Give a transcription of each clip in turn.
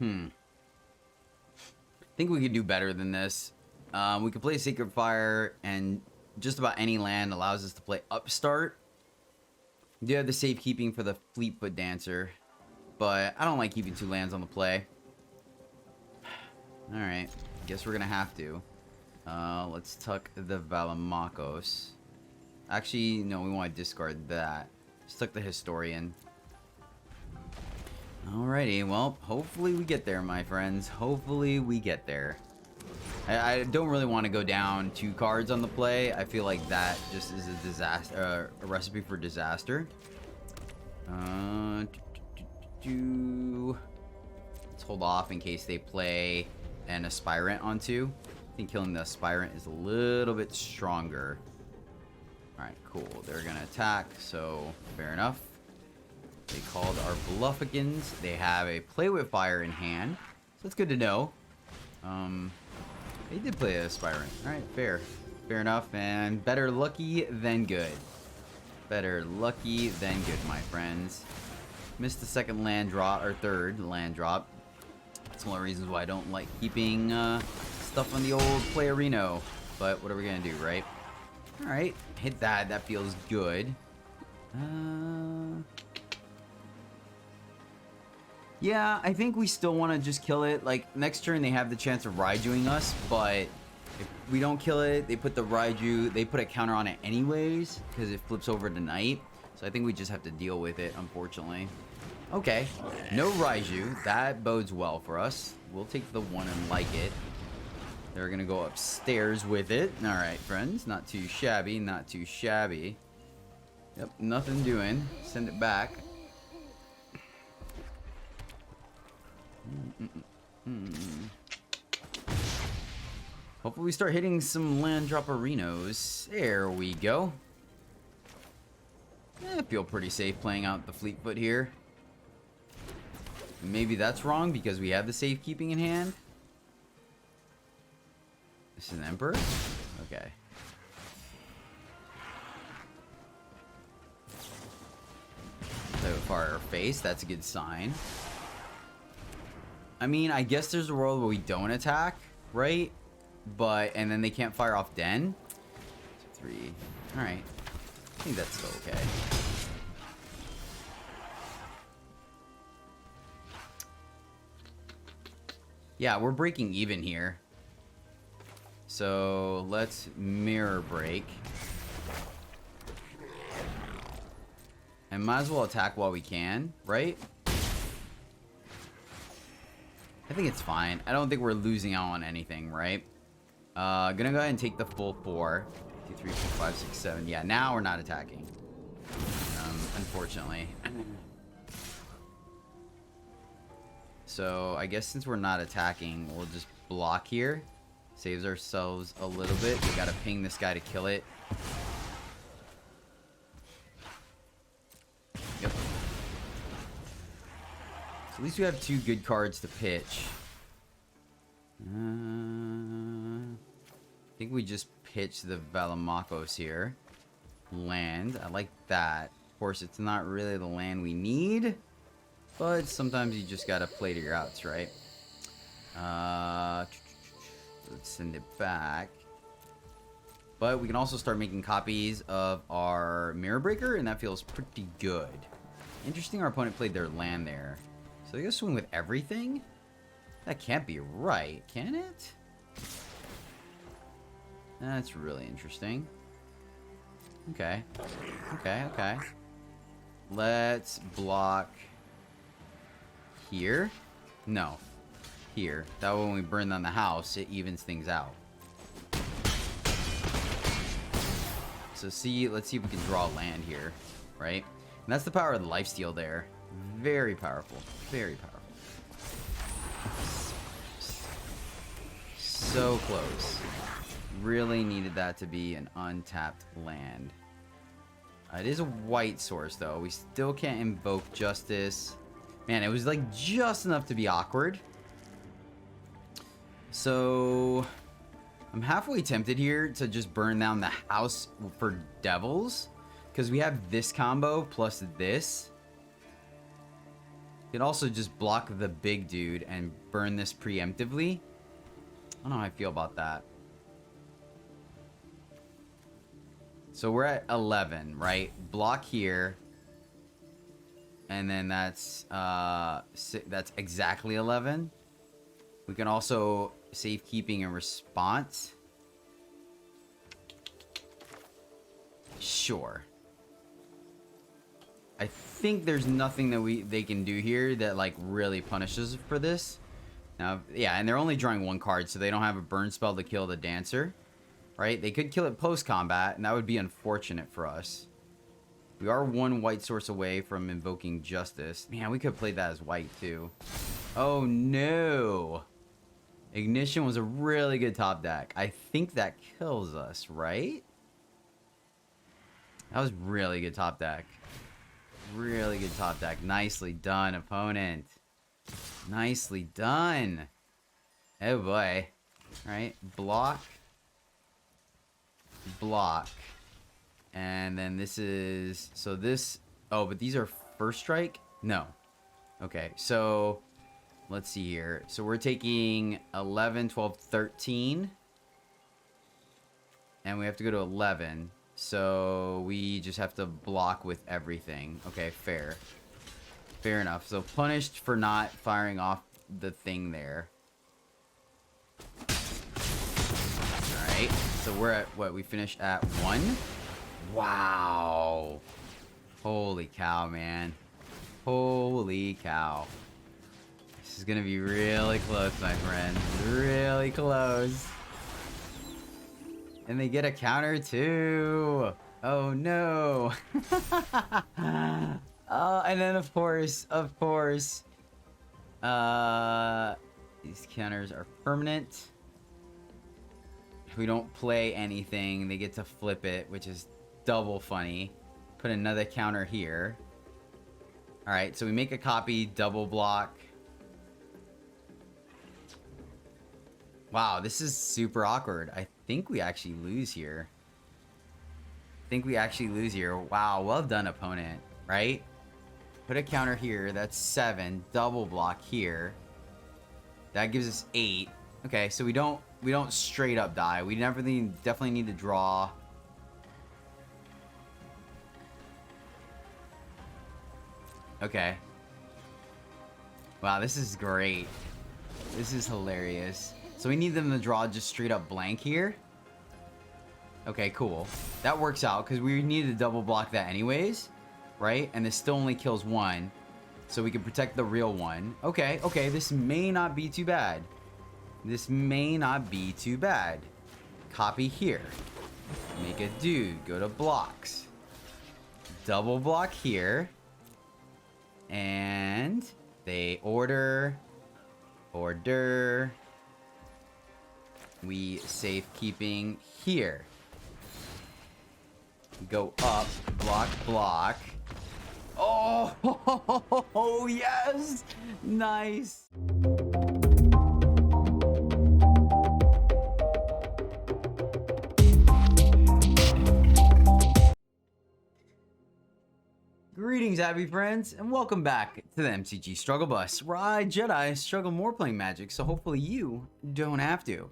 I think we could do better than this. We could play Sacred Fire, and just about any land allows us to play Upstart. We do have the safekeeping for the Fleetfoot Dancer, but I don't like keeping 2 lands on the play. Alright, guess we're gonna have to. Let's tuck the Valomachus. Actually, no, we want to discard that. Let's tuck the Historian. Alrighty, well, hopefully we get there, my friends. Hopefully we get there. I don't really want to go down 2 cards on the play. I feel like that just is a disaster, a recipe for disaster. Let's hold off in case they play an Aspirant on 2. I think killing the Aspirant is a little bit stronger. Alright, cool. They're going to attack, so fair enough. They called our Bluffikins. They have a Play with Fire in hand, so that's good to know. They did play a Aspirant. Alright, fair. Fair enough, and better lucky than good. Better lucky than good, my friends. Missed the second land drop, or third land drop. That's one of the reasons why I don't like keeping stuff on the old Play Arena. But what are we going to do, right? Alright, hit that. That feels good. Yeah, I think we still want to just kill it. Like, next turn they have the chance of Raijuing us, but if we don't kill it, they put the Raiju, they put a counter on it anyways, because it flips over tonight. So I think we just have to deal with it, unfortunately. Okay, no Raiju. That bodes well for us. We'll take the 1 and like it. They're going to go upstairs with it. Alright, friends. Not too shabby, not too shabby. Yep, nothing doing. Send it back. Hopefully we start hitting some land drop arenas. There we go. I feel pretty safe playing out the Fleetfoot here. Maybe that's wrong because we have the safekeeping in hand. This is an Emperor? Okay. So far our face, that's a good sign. I mean, I guess there's a world where we don't attack, right? But, and then they can't fire off Den. 3. Alright. I think that's still okay. Yeah, we're breaking even here. So, let's Mirror Break. And might as well attack while we can, right? I think it's fine. I don't think we're losing out on anything, right? Gonna go ahead and take the full 4. 2, 3, 4, 5, 6, 7. Yeah, now we're not attacking. Unfortunately. So, I guess since we're not attacking, we'll just block here. Saves ourselves a little bit. We gotta ping this guy to kill it. Yep. So at least we have 2 good cards to pitch. I think we just pitch the Valomachus here. Land. I like that. Of course, it's not really the land we need. But sometimes you just gotta play to your outs, right? Let's send it back. But we can also start making copies of our Mirror Breaker, and that feels pretty good. Interesting, our opponent played their land there. So they go swing with everything? That can't be right, can it? That's really interesting. Okay. Okay, okay. Let's block here. No. Here. That way when we burn down the house, it evens things out. So let's see if we can draw land here, right? And that's the power of the lifesteal there. Very powerful. Very powerful. So close. Really needed that to be an untapped land. It is a white source, though. We still can't invoke Justice. Man, it was like just enough to be awkward. So I'm halfway tempted here to just burn down the house for Devils, because we have this combo plus this. You can also just block the big dude and burn this preemptively. I don't know how I feel about that. So we're at 11, right? Block here. And then that's exactly 11. We can also safekeeping and response. Sure. I think there's nothing that they can do here that like really punishes for this. Now, yeah, and they're only drawing one card, so they don't have a burn spell to kill the dancer, right? They could kill it post combat, and that would be unfortunate for us. We are one white source away from invoking justice. Man, we could play that as white too. Oh no! Ignition was a really good top deck. I think that kills us, right? That was really good top deck. Really good top deck. Nicely done, opponent. Nicely done. Oh boy. Alright, block. Block. And then this is... So this... Oh, but these are first strike? No. Okay, so... Let's see here. So we're taking 11, 12, 13. And we have to go to 11. So we just have to block with everything. Okay, fair. Fair enough. So punished for not firing off the thing there. Alright. So we're at what? We finished at 1? Wow. Holy cow, man. Holy cow. This is gonna be really close, my friend. Really close. And they get a counter too. Oh no. And then of course, these counters are permanent. If we don't play anything, they get to flip it, which is double funny. Put another counter here. All right, so we make a copy, double block. Wow, this is super awkward. I think we actually lose here. Wow, well done, opponent, right? Put a counter here. That's 7. Double block here. That gives us 8. Okay, so we don't straight up die. We definitely need to draw. Okay. Wow, this is great. This is hilarious. So we need them to draw just straight up blank here. Okay, cool. That works out because we need to double block that anyways, right? And this still only kills 1, so we can protect the real one. Okay, okay, this may not be too bad. This may not be too bad. Copy here. Make a dude. Go to blocks. Double block here. And they order. We safekeeping here. Go up, block. Oh, yes! Nice! Greetings, happy friends, and welcome back to the MTG Struggle Bus, where I, Jedi, struggle more playing Magic, so hopefully you don't have to.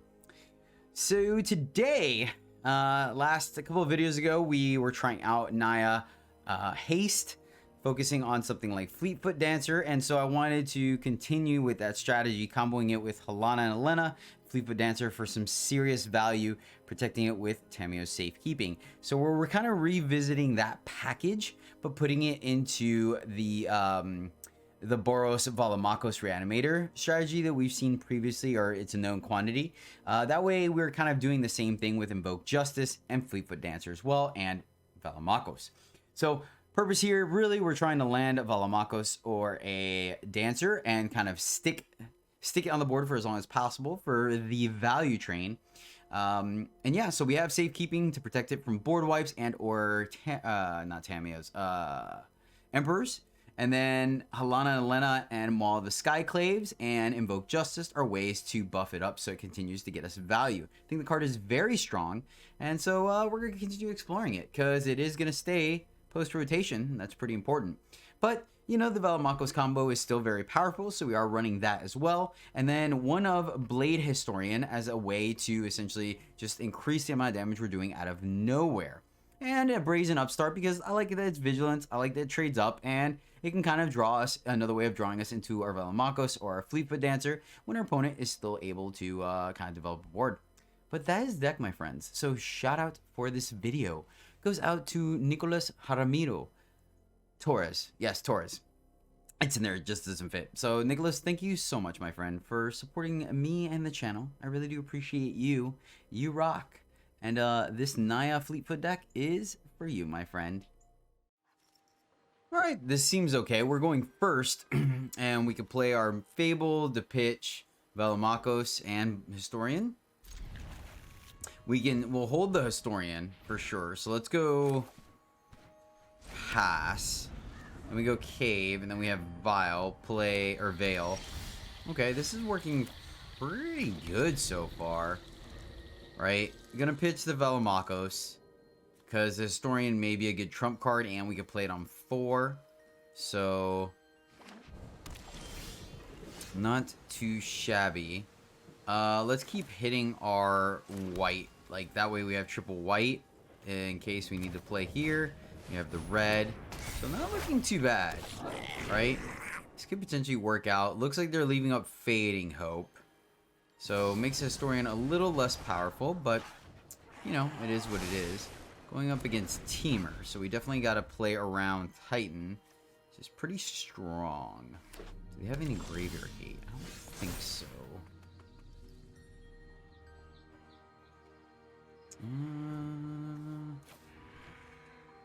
So today, a couple of videos ago, we were trying out Naya Haste, focusing on something like Fleetfoot Dancer, and so I wanted to continue with that strategy, comboing it with Halana and Elena, Fleetfoot Dancer for some serious value, protecting it with Tamiyo's Safekeeping. So we're kind of revisiting that package, but putting it into the Boros Valomachus Reanimator strategy that we've seen previously, or it's a known quantity. That way we're kind of doing the same thing with Invoke Justice and Fleetfoot Dancer as well, and Valomachus. So purpose here, really, we're trying to land a Valomachus or a Dancer and kind of stick it on the board for as long as possible for the value train. And yeah, so we have Safekeeping to protect it from board wipes and or not Tamiyo's, Emperors. And then Halana and Elena and Maul of the Skyclaves and Invoke Justice are ways to buff it up so it continues to get us value. I think the card is very strong, and so we're going to continue exploring it because it is going to stay post-rotation. That's pretty important. But you know, the Valomachus combo is still very powerful, so we are running that as well. And then one of Blade Historian as a way to essentially just increase the amount of damage we're doing out of nowhere. And a Brazen Upstart because I like that it's Vigilance, I like that it trades up, and it can kind of draw us, another way of drawing us into our Valomachus or our Fleetfoot Dancer when our opponent is still able to kind of develop a board. But that is deck, my friends. So shout out for this video goes out to Nicolas Jaramillo Torres. Yes, Torres. It's in there, it just doesn't fit. So Nicholas, thank you so much, my friend, for supporting me and the channel. I really do appreciate you. You rock. And this Naya Fleetfoot deck is for you, my friend. Alright, this seems okay. We're going first, and we could play our Fable, the Pitch, Valomachus, and Historian. We'll hold the Historian for sure. So let's go pass. And we go Cave, and then we have Vile, play, or Veil. Okay, this is working pretty good so far. Right? I'm gonna pitch the Valomachus, because the Historian may be a good trump card, and we could play it on 4. So, not too shabby. Let's keep hitting our white. Like, that way we have triple white in case we need to play here. We have the red. So not looking too bad, right? This could potentially work out. Looks like they're leaving up Fading Hope. So makes Historian a little less powerful, but, you know, it is what it is. Going up against Teamer. So we definitely got to play around Titan, which is pretty strong. Do we have any Graveyard Gate? I don't think so.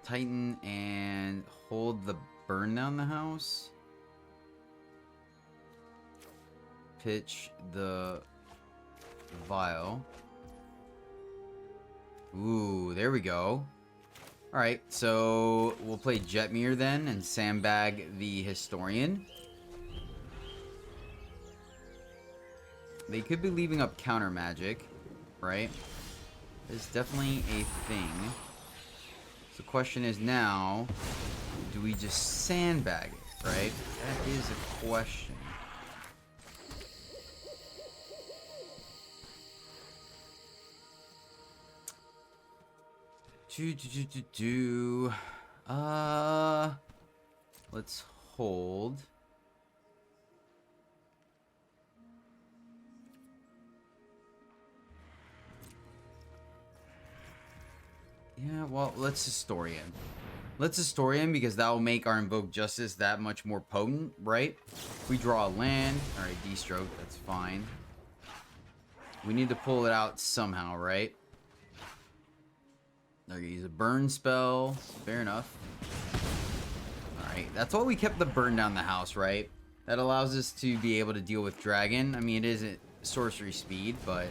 Titan and hold the burn down the house. Pitch the Vial. Ooh, there we go. Alright, so we'll play Jetmir then and sandbag the Historian. They could be leaving up counter magic, right? It's definitely a thing. So the question is now, do we just sandbag it, right? That is a question. Let's hold. Yeah, well, let's Historian. Let's Historian because that will make our Invoke Justice that much more potent, right? If we draw a land, alright, D-stroke, that's fine. We need to pull it out somehow, right? They're gonna use a burn spell. Fair enough. Alright, that's why we kept the burn down the house, right? That allows us to be able to deal with dragon. I mean, it isn't sorcery speed, but...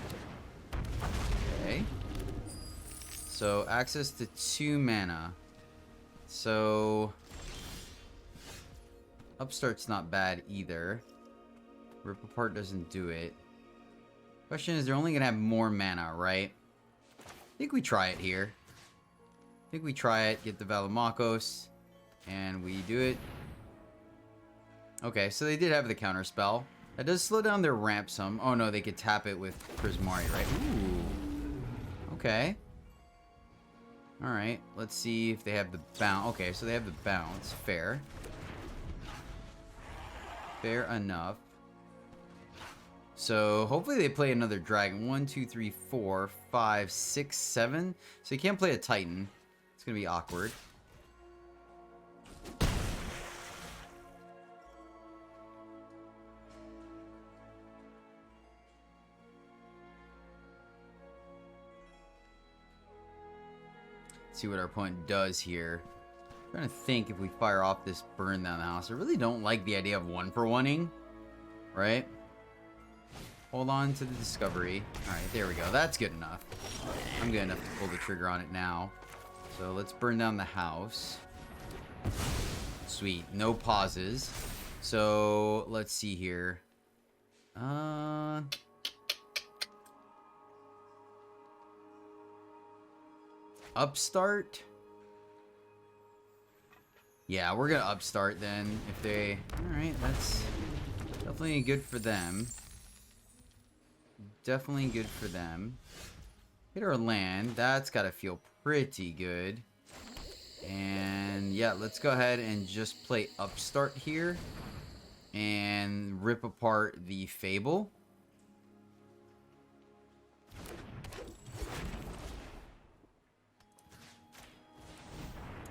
Okay. So, access to 2 mana. So... Upstart's not bad either. Rip Apart doesn't do it. Question is, they're only gonna have more mana, right? I think we try it here. I think we try it, get the Valomachus, and we do it. Okay, so they did have the counter spell. That does slow down their ramp some. Oh no, they could tap it with Prismari, right? Ooh. Okay. Alright, let's see if they have the bounce. Okay, so they have the bounce. Fair. Fair enough. So, hopefully they play another dragon. 1, 2, 3, 4, 5, 6, 7. So you can't play a Titan. It's going to be awkward. See what our opponent does here. I'm trying to think if we fire off this burn down the house. I really don't like the idea of 1-for-1-ing, right? Hold on to the discovery. Alright, there we go. That's good enough. I'm good enough to pull the trigger on it now. So let's burn down the house. Sweet. No pauses. So let's see here. Upstart. Yeah, we're gonna upstart then. If they... Alright, that's definitely good for them. Definitely good for them. Hit our land. That's gotta feel pretty good. And yeah, let's go ahead and just play upstart here. And rip apart the Fable.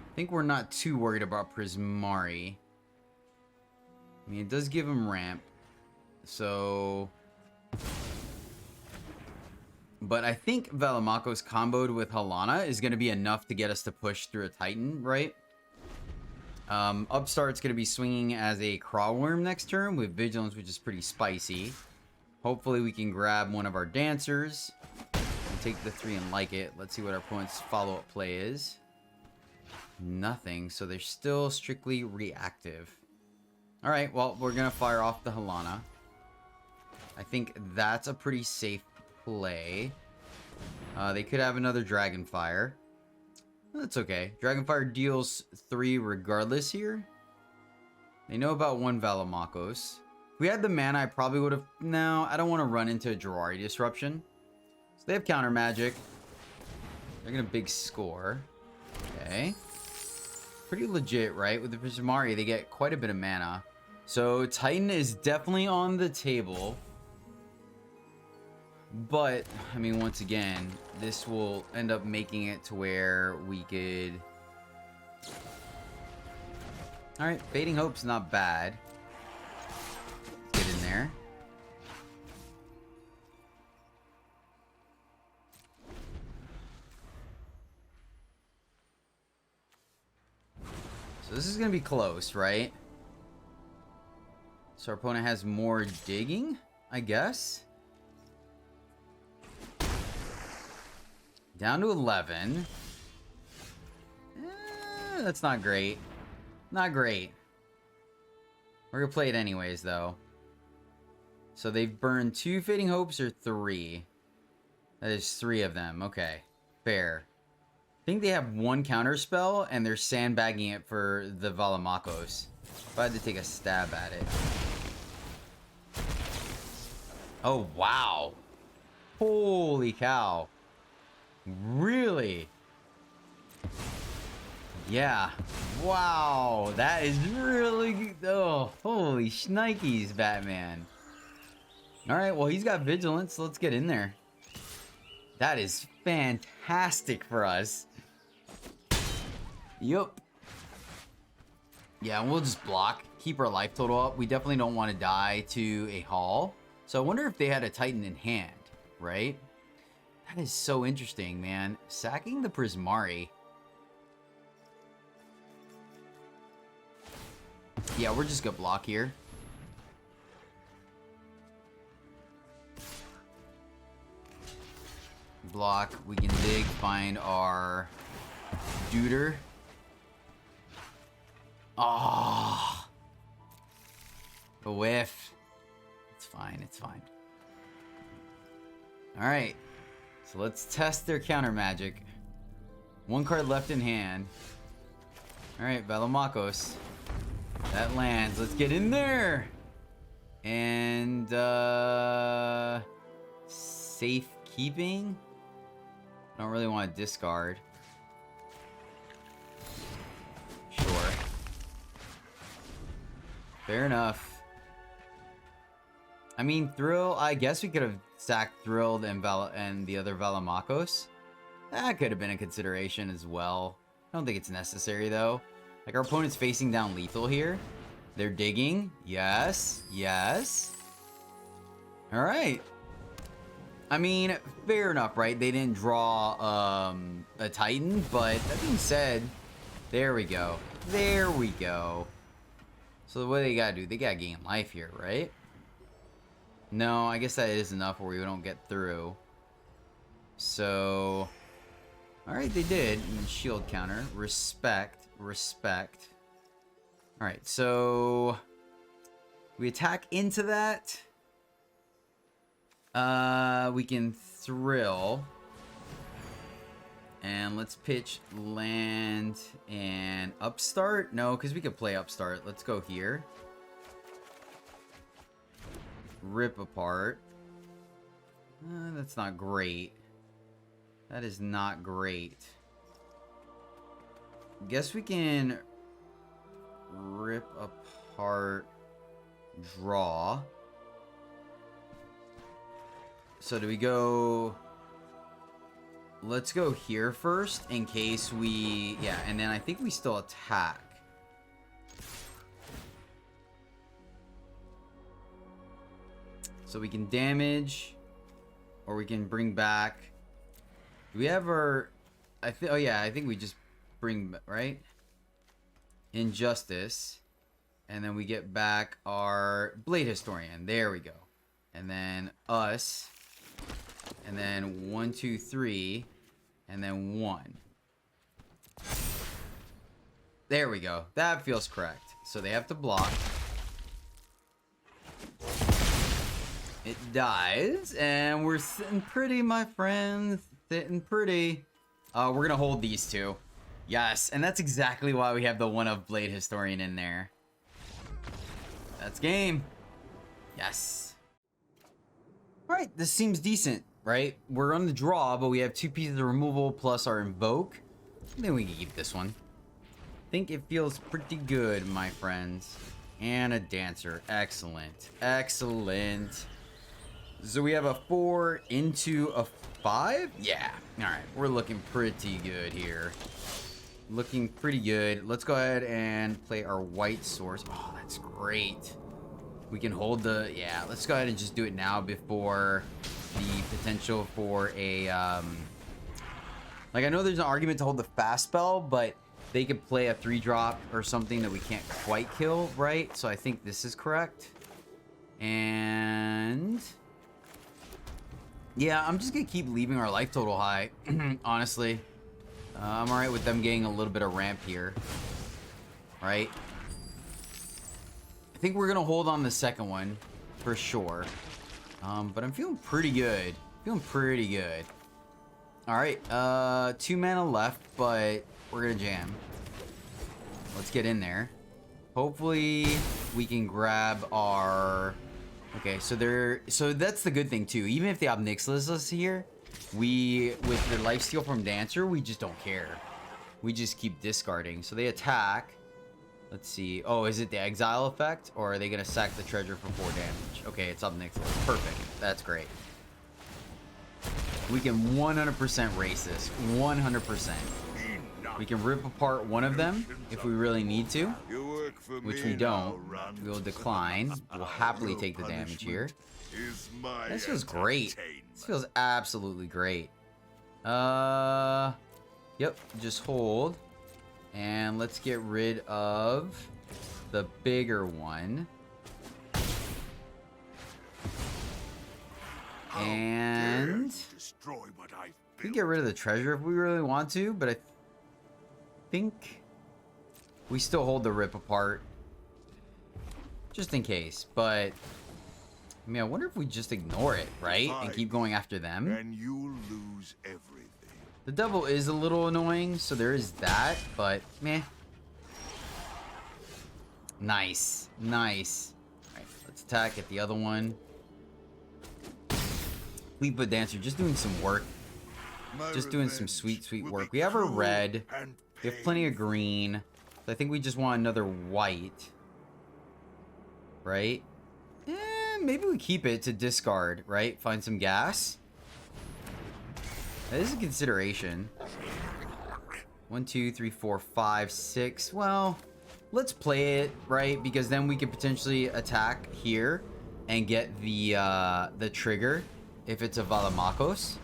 I think we're not too worried about Prismari. I mean, it does give him ramp. So... But I think Valomachus comboed with Halana is going to be enough to get us to push through a Titan, right? Upstart's going to be swinging as a Crawworm next turn with Vigilance, which is pretty spicy. Hopefully we can grab one of our Dancers and take the 3 and like it. Let's see what our opponent's follow-up play is. Nothing, so they're still strictly reactive. Alright, well, we're going to fire off the Halana. I think that's a pretty safe play. They could have another Dragonfire. That's okay. Dragonfire deals 3 regardless here. They know about 1 Valomachus. If we had the mana, I probably would have... No, I don't want to run into a Jawari Disruption. So they have counter magic. They're going to big score. Okay. Pretty legit, right? With the Prismari, they get quite a bit of mana. So Titan is definitely on the table. But, I mean, once again, this will end up making it to where we could... Alright, Fading Hope's not bad. Get in there. So this is going to be close, right? So our opponent has more digging, I guess. Down to 11. That's not great. Not great. We're going to play it anyways, though. So they've burned 2 Fading Hopes or 3? That is 3 of them. Okay. Fair. I think they have 1 counter spell, and they're sandbagging it for the Valomachus. If I had to take a stab at it. Oh, wow. Holy cow. Really? Yeah. Wow. That is really good. Oh, holy shnikes, Batman. Alright, well, he's got Vigilance. Let's get in there. That is fantastic for us. Yup. Yeah, we'll just block. Keep our life total up. We definitely don't want to die to a Hall. So I wonder if they had a Titan in hand, right? That is so interesting, man. Sacking the Prismari. Yeah, we're just gonna block here. Block. We can dig, find our Duder. Ah, a whiff. It's fine. It's fine. All right. So let's test their counter magic. 1 card left in hand. All right, Valomachus. That lands. Let's get in there. And safe keeping. I don't really want to discard. Sure. Fair enough. I mean, Thrill, I guess we could have sacked Thrilled and the other Valomachus. That could have been a consideration as well. I don't think it's necessary, though. Like, our opponent's facing down lethal here. They're digging. Yes. Yes. Alright. I mean, fair enough, right? They didn't draw a Titan, but that being said, there we go. There we go. So what they gotta do? They gotta gain life here, right? No, I guess that is enough where we don't get through. So... Alright, they did. And shield counter. Respect. Respect. Alright, so... We attack into that. We can Thrill. And let's pitch land and upstart. No, because we could play upstart. Let's go here. Rip apart. That's not great. That is not great. Guess we can rip apart, draw. So do we go... Let's go here first in case we... Yeah, and then I think we still attack. So we can damage, or we can bring back... Do we have our... Oh yeah, I think we just bring... Right? Injustice. And then we get back our Blade Historian. There we go. And then us... And then 1, 2, 3, and then 1. There we go. That feels correct. So they have to block. It dies, and we're sitting pretty, my friends. Sitting pretty. We're gonna hold these two. Yes, and that's exactly why we have the one of Blade Historian in there. That's game. Yes. Alright, this seems decent. Right? We're on the draw, but we have 2 pieces of removal plus our invoke. I think we can keep this one. I think it feels pretty good, my friends. And a dancer. Excellent. Excellent. So we have a 4 into a 5? Yeah. Alright. We're looking pretty good here. Looking pretty good. Let's go ahead and play our white source. Oh, that's great. We can hold the... Yeah, let's go ahead and just do it now before... the potential for a like, I know there's an argument to hold the fast spell, but they could play a 3-drop or something that we can't quite kill, right? So I think this is correct. And yeah, I'm just gonna keep leaving our life total high. Honestly, I'm all right with them getting a little bit of ramp here, right? I think we're gonna hold on the second one for sure. But I'm feeling pretty good. Feeling pretty good. Alright, 2 mana left, but we're gonna jam. Let's get in there. Hopefully, we can grab our... Okay, so that's the good thing, too. Even if they Obnixilis us here, we, with their lifesteal from Dancer, we just don't care. We just keep discarding. So they attack. Let's see. Oh, is it the exile effect? Or are they going to sack the treasure for 4 damage? Okay, it's Obnixilis. Perfect. That's great. We can 100% race this. 100%. We can rip apart one of them if we really need to. Which we don't. We'll decline. We'll happily take the damage here. This feels great. This feels absolutely great. Yep. Just hold. And let's get rid of the bigger one. And we can get rid of the treasure if we really want to, but I think we still hold the rip apart. Just in case. But I mean, I wonder if we just ignore it, right? And keep going after them. And you lose everything. The devil is a little annoying, so there is that, but meh. Nice. Nice. Alright, let's attack at the other one. Fleetfoot Dancer, just doing some work. Just doing some sweet, sweet work. We have a red. We have plenty of green. So I think we just want another white. Right? Maybe we keep it to discard, right? Find some gas. That is a consideration. 1, 2, 3, 4, 5, 6. Well, let's play it, right? Because then we could potentially attack here and get the trigger if it's a Valomachus.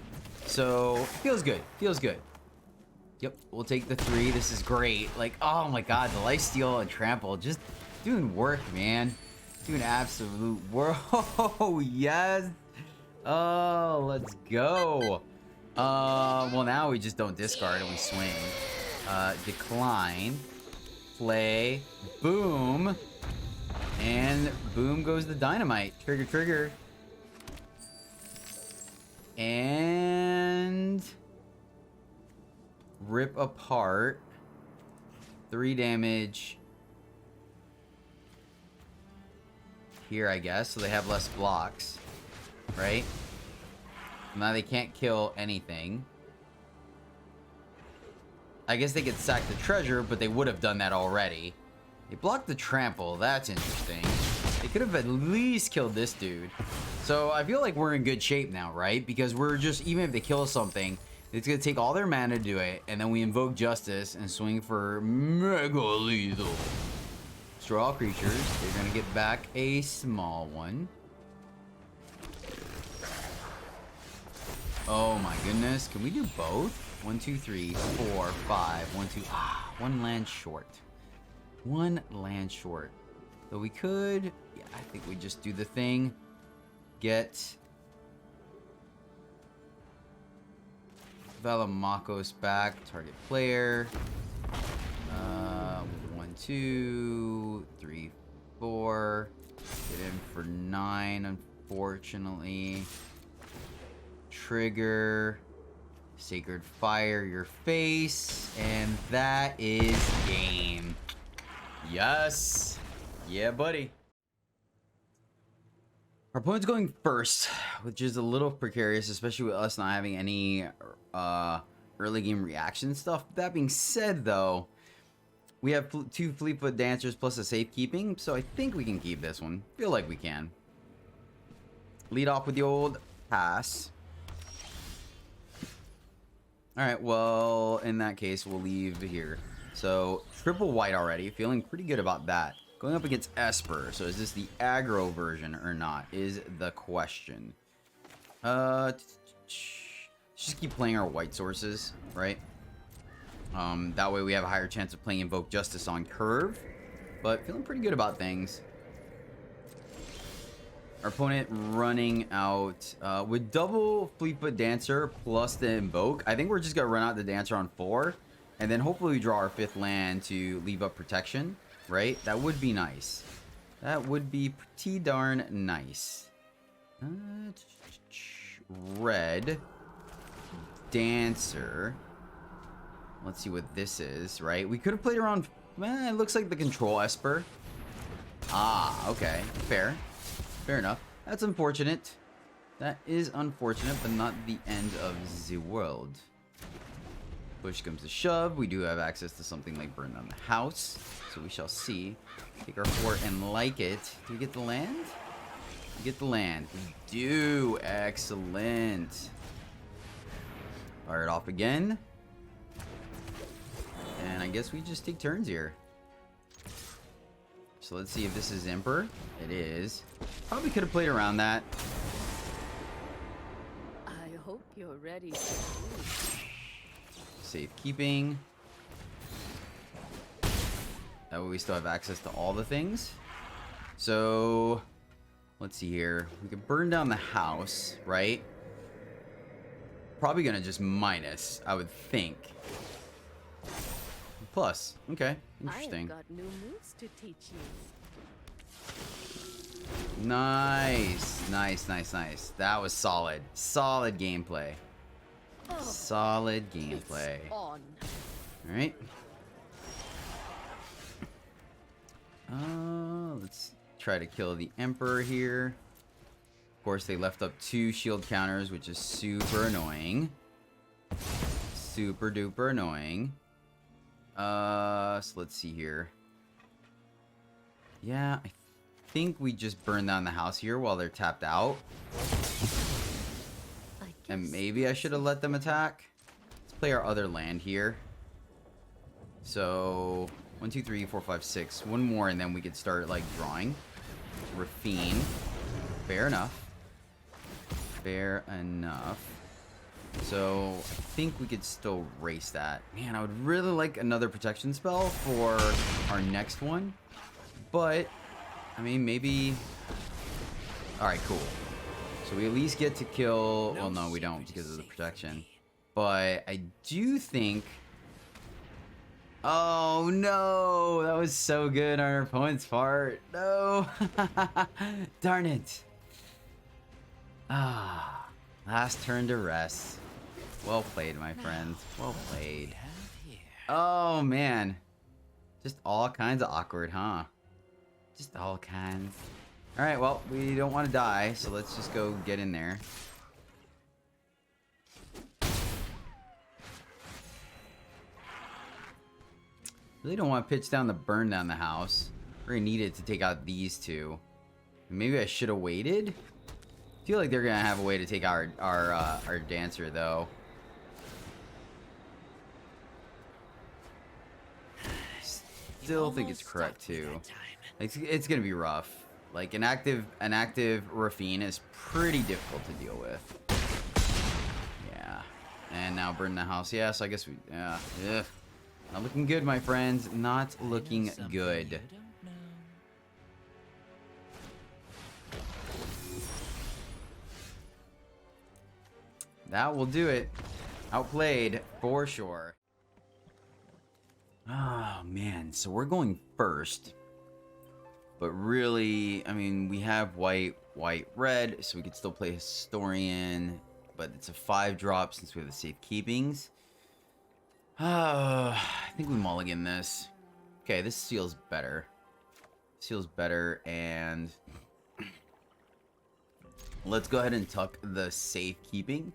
So, feels good. Feels good. Yep, we'll take the 3. This is great. Like, oh my god, the lifesteal and trample. Just doing work, man. Doing absolute work. Oh, yes. Oh, let's go. Well, now we just don't discard and we swing. Decline. Play. Boom. And boom goes the dynamite. Trigger, trigger. And rip apart. 3 damage. Here, I guess, so they have less blocks. Right? Now they can't kill anything. I guess they could sack the treasure, but they would have done that already. They blocked the trample. That's interesting. They could have at least killed this dude. So I feel like we're in good shape now, right? Because we're just, even if they kill something, it's going to take all their mana to do it. And then we invoke Justice and swing for mega lethal. Destroy all creatures. They're going to get back a small one. Oh my goodness. Can we do both? 1, 2, 3, 4, 5. 1, 2. Ah, 1 land short. 1 land short. So we could. Yeah, I think we just do the thing. Get Valomachus back. Target player. 1, 2, 3, 4. Get in for 9, unfortunately. Trigger. Sacred Fire your face. And that is game. Yes. Yeah, buddy. Our opponent's going first, which is a little precarious, especially with us not having any early game reaction stuff. That being said, though, we have 2 Fleetfoot Dancers plus a safekeeping, so I think we can keep this one. Feel like we can. Lead off with the old pass. Alright, well, in that case, we'll leave here. So, triple white already. Feeling pretty good about that. Going up against Esper. So, is this the aggro version or not? Is the question. Just keep playing our white sources, right? That way we have a higher chance of playing Invoke Justice on curve. But feeling pretty good about things. Our opponent running out with double Fleetfoot Dancer plus the Invoke. I think we're just going to run out the Dancer on 4. And then hopefully we draw our 5th land to leave up protection. Right? That would be nice. That would be pretty darn nice. Red. Dancer. Let's see what this is, right? We could have played around... it looks like the control Esper. Ah, okay. Fair. Fair enough. That's unfortunate. That is unfortunate, but not the end of the world. Push comes to shove. We do have access to something like Burn Down the House. So we shall see. Take our fort and like it. Do we get the land? We get the land. We do. Excellent. Fire it off again. And I guess we just take turns here. So let's see if this is Emperor. It is. Probably could have played around that. I hope you're ready. Safekeeping. That way we still have access to all the things. So, let's see here. We can burn down the house, right? Probably gonna just minus, I would think. Plus, okay, interesting. I've got new moves to teach you. Nice, nice, nice, nice. That was solid. Solid gameplay. Oh, Solid gameplay. it's on. Alright. Let's try to kill the Emperor here. Of course, they left up 2 shield counters, which is super annoying. Super duper annoying. So let's see here. Yeah, I think we just burn down the house here while they're tapped out. And maybe I should have let them attack. Let's play our other land here. So 1, 2, 3, 4, 5, 6. One more and then we could start like drawing. Raffine. Fair enough. Fair enough. So I think we could still race that. Man, I would really like another protection spell for our next one. But I mean, maybe... Alright, cool. So we at least get to kill... Well, no, we don't because of the protection. But I do think... Oh, no! That was so good on our opponent's part. No! Darn it. Ah. Last turn to rest. Well played, my friends. Well played. Oh, man. Just all kinds of awkward, huh? Just all kinds. Alright, well, we don't want to die, so let's just go get in there. Really don't want to pitch down the burn down the house. We're gonna need it to take out these two. Maybe I should have waited. I feel like they're gonna have a way to take out our dancer though. Still think it's correct too. It's gonna be rough. Like an active Rafine is pretty difficult to deal with. Yeah. And now burn the house. Yeah, so I guess we yeah. Not looking good, my friends. Not looking good. That will do it. Outplayed for sure. Oh man, so we're going first. But really, I mean, we have white, red, so we could still play Historian. But it's a 5-drop since we have the safekeepings. I think we mulligan this. Okay, this feels better. This feels better, and let's go ahead and tuck the safekeeping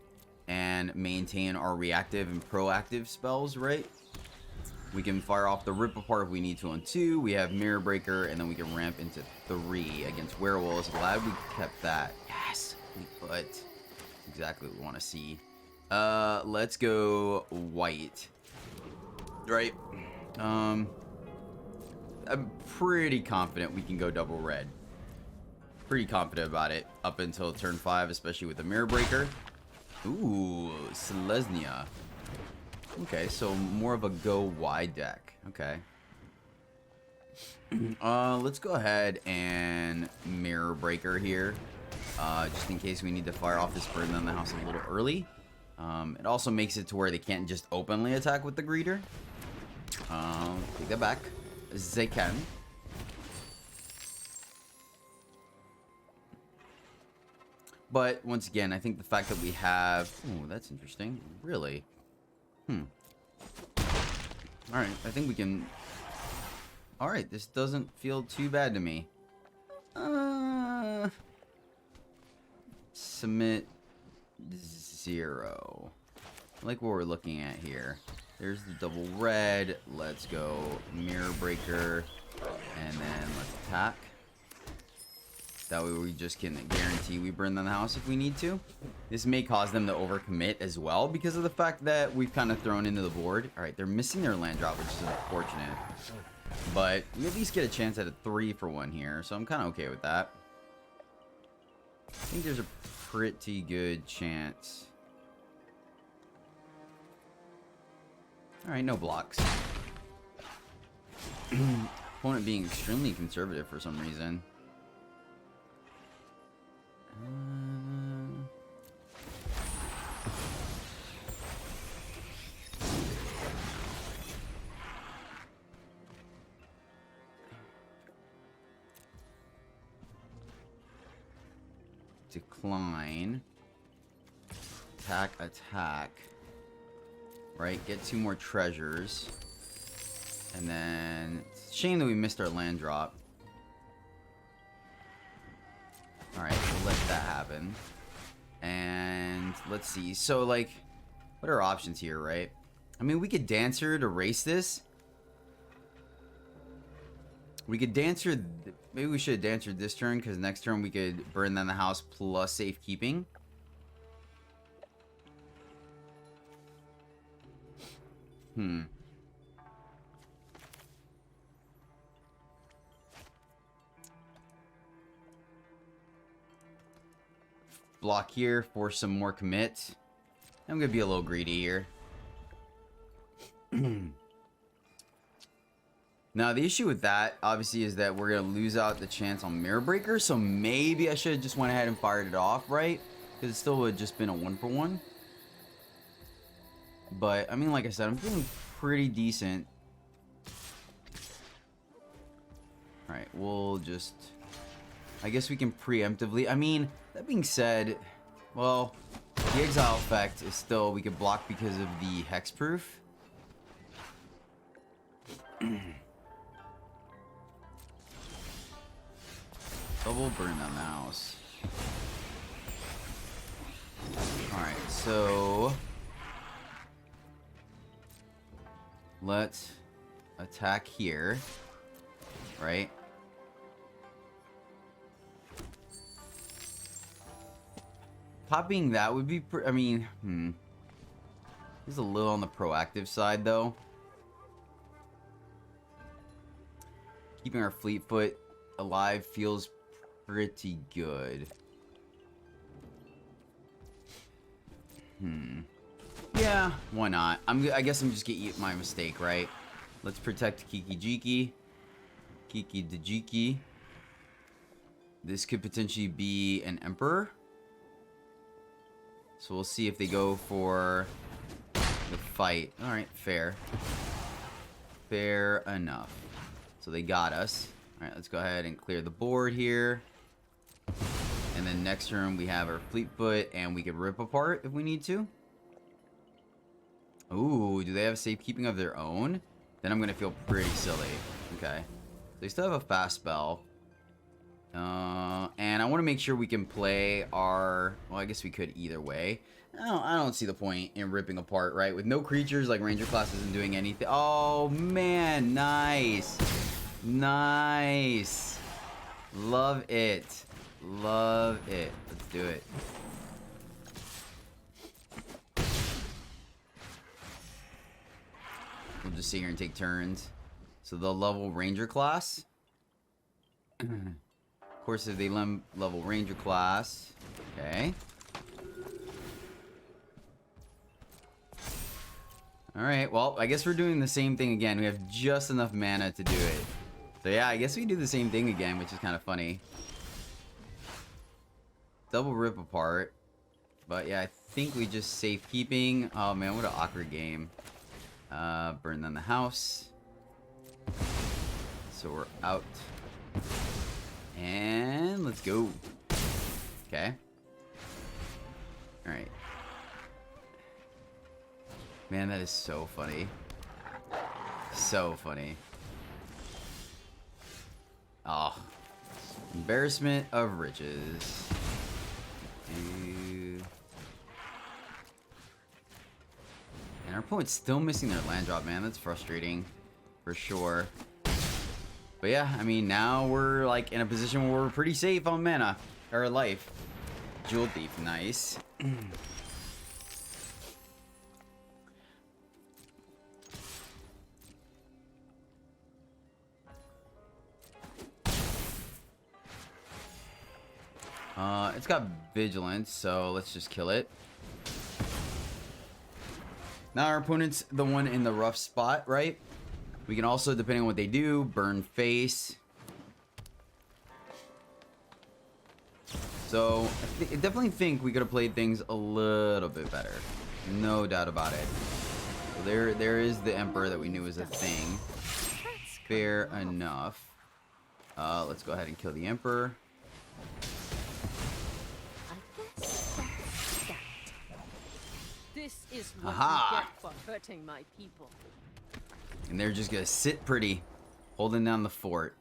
and maintain our reactive and proactive spells, right? We can fire off the Rip Apart if we need to on 2. We have Mirror Breaker, and then we can ramp into 3 against Werewolves. Glad we kept that. Yes, Fleetfoot. Exactly what we want to see. Let's go white. Right. I'm pretty confident we can go double red. Pretty confident about it up until turn 5, especially with the Mirror Breaker. Ooh, Selesnya. Okay, so more of a go wide deck. Okay. Let's go ahead and Mirror Breaker here. Just in case we need to fire off this burn down the house a little early. It also makes it to where they can't just openly attack with the Greeter. Take that back. They can. But once again, I think the fact that we have... Ooh, that's interesting. Really? Alright, I think we can... Alright, this doesn't feel too bad to me. Submit 0. I like what we're looking at here. There's the double red. Let's go Mirror Breaker. And then let's attack. That way we just can guarantee we burn down the house if we need to. This may cause them to overcommit as well because of the fact that we've kind of thrown into the board. Alright, they're missing their land drop, which is unfortunate. But we at least get a chance at a 3 for 1 here, so I'm kind of okay with that. I think there's a pretty good chance. Alright, no blocks. Opponent being extremely conservative for some reason. Decline. Attack. Right, get 2 more treasures. And then... It's a shame that we missed our land drop. Alright, we'll let that happen. And let's see. So, like, what are our options here, right? I mean, we could Dancer to race this. We could Dancer... Maybe we should have Dancered this turn, because next turn we could burn down the house plus safekeeping. Block here, force some more commit. I'm gonna be a little greedy here. Now, the issue with that, obviously, is that we're going to lose out the chance on Mirror Breaker, so maybe I should have just went ahead and fired it off, right? Because it still would have just been a 1-for-1. But, I mean, like I said, I'm feeling pretty decent. Alright, we'll just... I guess we can preemptively... I mean, that being said, well... The exile effect is still, we could block because of the hexproof. Double burn the mouse. Alright, so let's attack here, right? Popping that would be, I mean, He's a little on the proactive side, though. Keeping our Fleetfoot alive feels pretty good. Yeah, why not? I guess I'm just gonna eat my mistake, right? Let's protect Kiki Jiki. Kiki Dejiki. This could potentially be an Emperor. So we'll see if they go for the fight. Alright, fair. Fair enough. So they got us. Alright, let's go ahead and clear the board here. And then next turn we have our Fleetfoot, and we can rip apart if we need to. Ooh, do they have safekeeping of their own? Then I'm going to feel pretty silly. Okay. They still have a fast spell. And I want to make sure we can play our... Well, I guess we could either way. I don't see the point in ripping apart, right? With no creatures, like Ranger class isn't doing anything. Oh, man. Nice. Nice. Love it. Love it. Let's do it. We'll just sit here and take turns. So they'll level Ranger class. Of course, if they level Ranger class. Okay. Alright, well, I guess we're doing the same thing again. We have just enough mana to do it. So yeah, I guess we do the same thing again, which is kind of funny. Double rip apart. But yeah, I think we just safekeeping. Oh man, what an awkward game. Burn down the house. So we're out. And let's go. Okay. Alright. Man, that is so funny. So funny. Oh. Embarrassment of riches. And our opponent's still missing their land drop, man. That's frustrating. For sure. But yeah, I mean, now we're like in a position where we're pretty safe on mana. Or life. Jewel Thief, nice. It's got Vigilance, so let's just kill it. Now our opponent's the one in the rough spot, right? We can also, depending on what they do, burn face. So, I definitely think we could have played things a little bit better. No doubt about it. So there is the Emperor that we knew was a thing. Fair enough. Let's go ahead and kill the Emperor. This is what Aha! you get for hurting my people. And they're just gonna sit pretty, holding down the fort.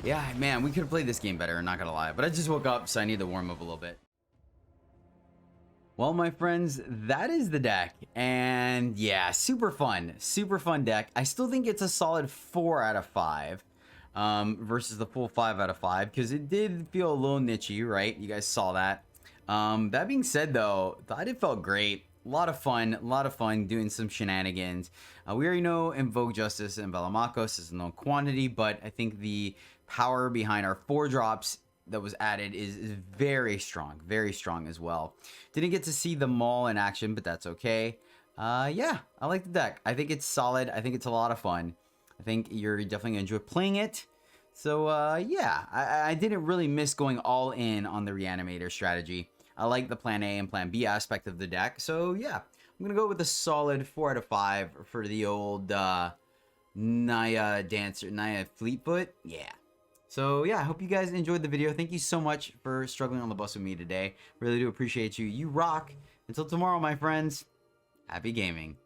Yeah, man, we could have played this game better, not gonna lie. But I just woke up, so I need to warm up a little bit. Well, my friends, that is the deck. And yeah, super fun deck. I still think it's a solid 4 out of 5 versus the full 5 out of 5, because it did feel a little nichey, right? You guys saw that. That being said, though, thought it felt great. A lot of fun doing some shenanigans. We already know Invoke Justice and Valomachus is a known quantity, but I think the power behind our 4 drops that was added is very strong as well. Didn't get to see the Maul in action, but that's okay. Yeah, I like the deck. I think it's solid. I think it's a lot of fun. I think you're definitely gonna enjoy playing it. So yeah, I didn't really miss going all in on the Reanimator strategy. I like the plan A and plan B aspect of the deck. So yeah, I'm going to go with a solid 4 out of 5 for the old Naya Fleetfoot. Yeah. So yeah, I hope you guys enjoyed the video. Thank you so much for struggling on the bus with me today. Really do appreciate you. You rock. Until tomorrow, my friends, happy gaming.